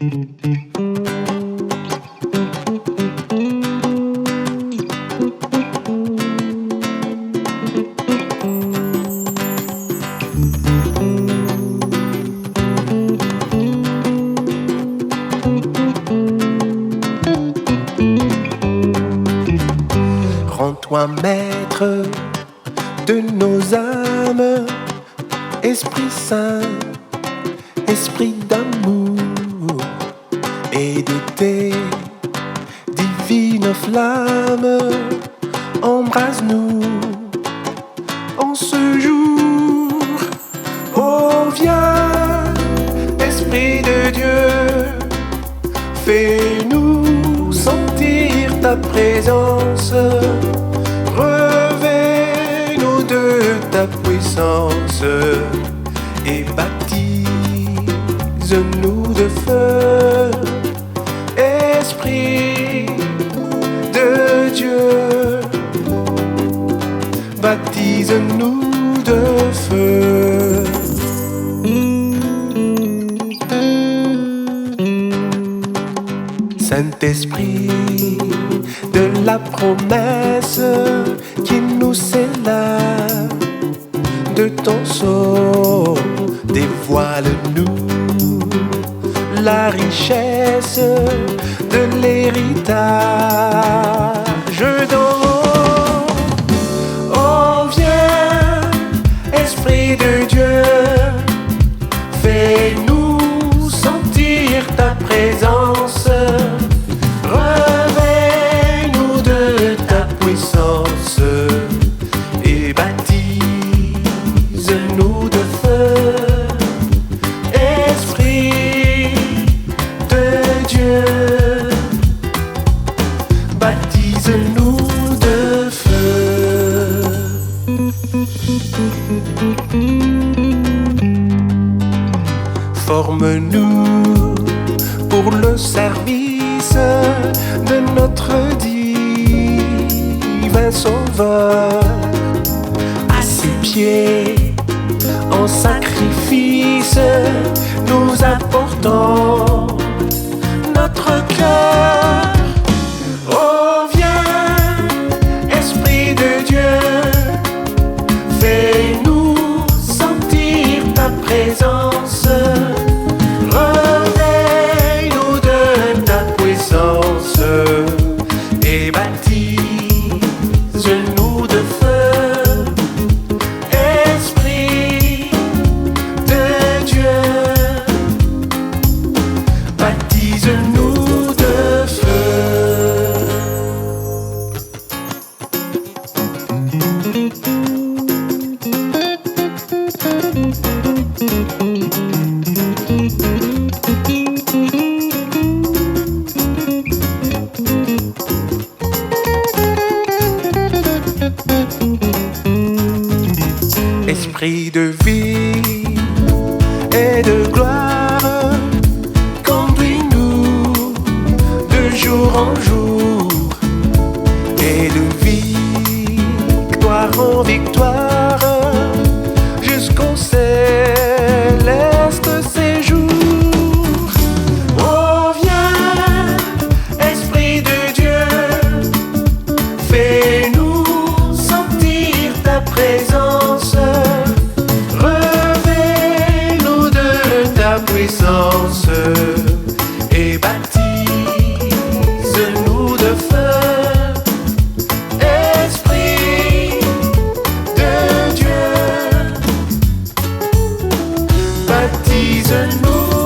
Rends-toi maître de nos âmes, Esprit Saint, Esprit d'amour, et de tes divines flammes, embrase-nous en ce jour. Oh viens, Esprit de Dieu, fais-nous sentir ta présence, revêt-nous de ta puissance et baptise-nous de feu, Esprit de Dieu, baptise-nous de feu. Saint-Esprit de la promesse qui nous scella de ton sceau, dévoile-nous la richesse de l'héritage d'en haut. Oh viens, Esprit de Dieu, fais-nous sentir ta présence, revêt-nous de ta puissance et baptise-nous de feu, Esprit de Dieu, baptise-nous de feu. Forme-nous pour le service de notre divin Sauveur. À ses pieds, en sacrifice, nous apportons notre cœur. Oh viens, Esprit de Dieu, fais-nous sentir ta présence, revêt-nous de ta puissance et baptise-nous de feu, Esprit de Dieu, baptise-nous de feu. Esprit de vie et de gloire, conduis-nous de jour en jour et de victoire en victoire jusqu'au céleste séjour. Oh viens, Esprit de Dieu, fais-nous sentir ta présence, revêt-nous de ta puissance et baptise-nous de feu, Esprit de Dieu, baptise-nous